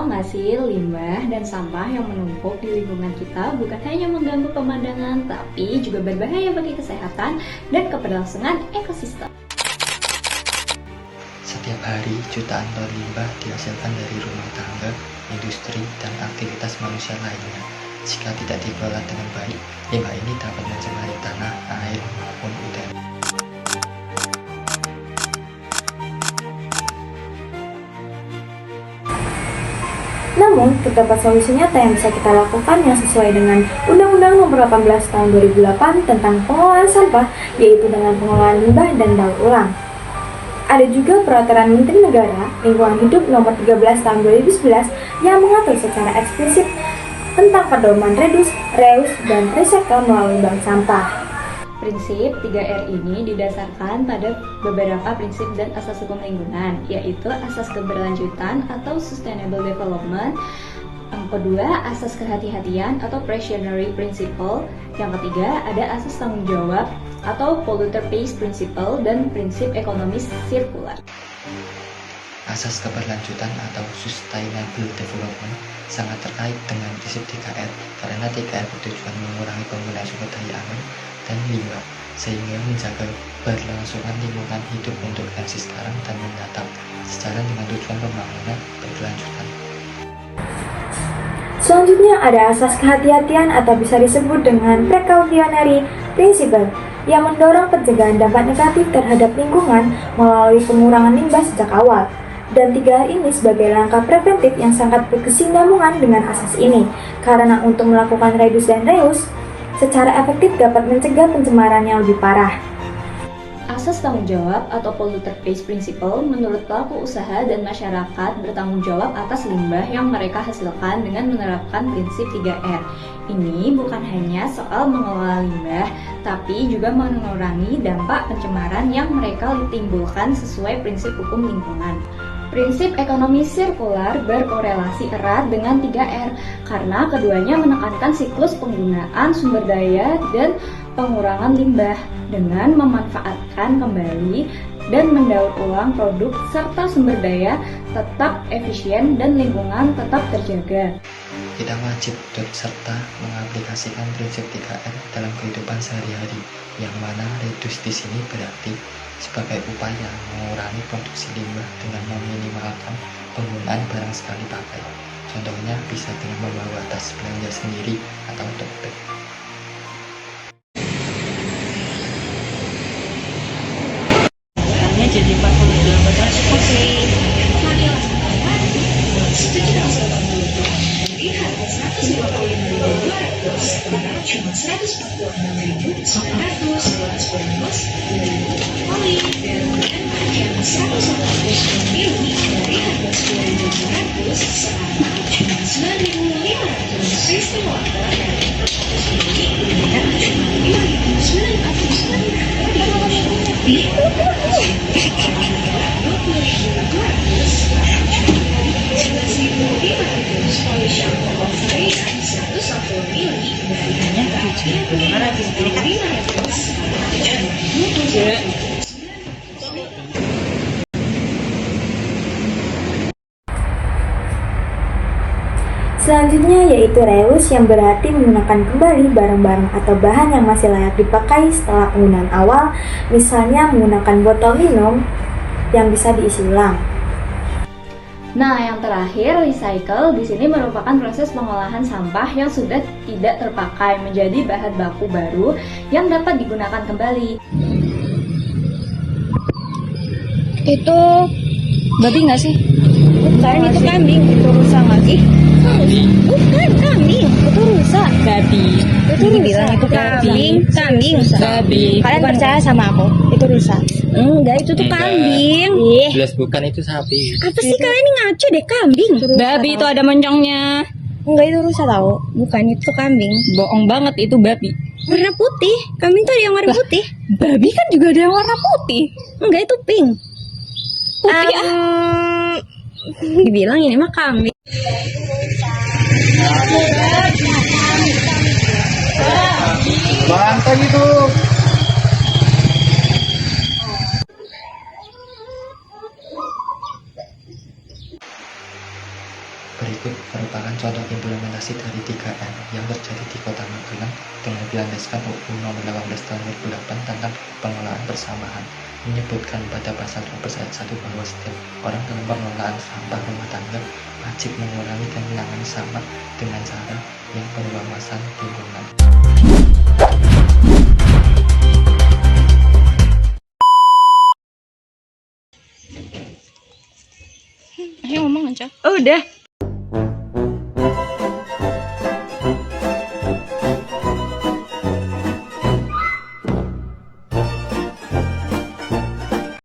Tahu nggak sih, limbah dan sampah yang menumpuk di lingkungan kita bukan hanya mengganggu pemandangan, tapi juga berbahaya bagi kesehatan dan keberlangsungan ekosistem. Setiap hari, jutaan ton limbah dihasilkan dari rumah tangga, industri, dan aktivitas manusia lainnya. Jika tidak dikelola dengan baik, limbah ini dapat mencemari tanah, air, maupun udara. Namun, terdapat solusi nyata yang bisa kita lakukan yang sesuai dengan Undang-Undang Nomor 18 Tahun 2008 tentang pengelolaan sampah, yaitu dengan pengelolaan limbah dan daur ulang. Ada juga Peraturan Menteri Negara Lingkungan Hidup Nomor 13 Tahun 2011 yang mengatur secara eksplisit tentang pedoman reduce, reuse, dan recycle melalui bank sampah. Prinsip 3R ini didasarkan pada beberapa prinsip dan asas hukum lingkungan, yaitu asas keberlanjutan atau sustainable development. Yang kedua, asas kehati-hatian atau precautionary principle. Yang ketiga, ada asas tanggung jawab atau polluter pays principle dan prinsip ekonomi sirkular. Asas keberlanjutan atau sustainable development sangat terkait dengan prinsip 3R karena 3R bertujuan mengurangi penggunaan sumber daya alam dan limbah sehingga menjaga keberlangsungan lingkungan hidup untuk generasi sekarang dan mendatang sejalan dengan tujuan pembangunan berkelanjutan. Selanjutnya ada asas kehati-hatian atau bisa disebut dengan precautionary principle yang mendorong pencegahan dampak negatif terhadap lingkungan melalui pengurangan limbah sejak awal. Dan 3R ini sebagai langkah preventif yang sangat berkesinambungan dengan asas ini, karena untuk melakukan reduce dan reuse secara efektif dapat mencegah pencemaran yang lebih parah. Asas tanggung jawab atau polluter pays principle menurut pelaku usaha dan masyarakat bertanggung jawab atas limbah yang mereka hasilkan dengan menerapkan prinsip 3R. Ini bukan hanya soal mengelola limbah, tapi juga mengurangi dampak pencemaran yang mereka timbulkan sesuai prinsip hukum lingkungan. Prinsip ekonomi sirkular berkorelasi erat dengan 3R karena keduanya menekankan siklus penggunaan sumber daya dan pengurangan limbah dengan memanfaatkan kembali dan mendaur ulang produk serta sumber daya tetap efisien dan lingkungan tetap terjaga. Kita wajib turut serta mengaplikasikan prinsip 3R dalam kehidupan sehari-hari, yang mana reduce di sini berarti sebagai upaya mengurangi produksi limbah dengan meminimalkan penggunaan barang sekali pakai. Contohnya bisa dengan membawa tas belanja sendiri atau tote bag. Jadi 48 oke. Cuma 146.900 kali dan yang 140 mili dari harga 10.500 sekarang cuma 9.500. Sistem water dari 400 mili dengan cuma 5.900. Kali shampoo Ovarian 140 mili dari harga 3.500 Selanjutnya yaitu reuse yang berarti menggunakan kembali barang-barang atau bahan yang masih layak dipakai setelah penggunaan awal, misalnya menggunakan botol minum yang bisa diisi ulang. Nah, yang terakhir, recycle di sini merupakan proses pengolahan sampah yang sudah tidak terpakai menjadi bahan baku baru yang dapat digunakan kembali. Itu babi nggak sih? Bukan, itu kambing. Itu rusa lagi. Bukan kambing, itu rusa. Babi. Itu dibilang itu kambing. Kambing. Babi. Kalian percaya sama aku? Itu rusa. Enggak, itu tuh kambing. Jelas bukan, itu sapi. Apa sih kalian ini ngaco deh, kambing. Babi itu ada moncongnya. Enggak, itu rusa tahu. Bukan, itu kambing. Bohong banget, itu babi. Warna putih. Kambing tuh ada yang warna putih. Babi kan juga ada yang warna putih. Enggak, itu pink. Putih Dibilang ini mah kambing. Bantah gitu. Berikut merupakan contoh implementasi dari 3M yang terjadi di Kota Magelang dengan dilandaskan UU Nomor 18 Tahun 2008 tentang pengelolaan bersamaan, menyebutkan pada pasal 12 ayat 1 bahwa setiap orang dalam pengelolaan sampah rumah tangga wajib mengurangi dan menangani sampah dengan cara yang berwawasan lingkungan. Ayo ngomong aja. Oh, udah.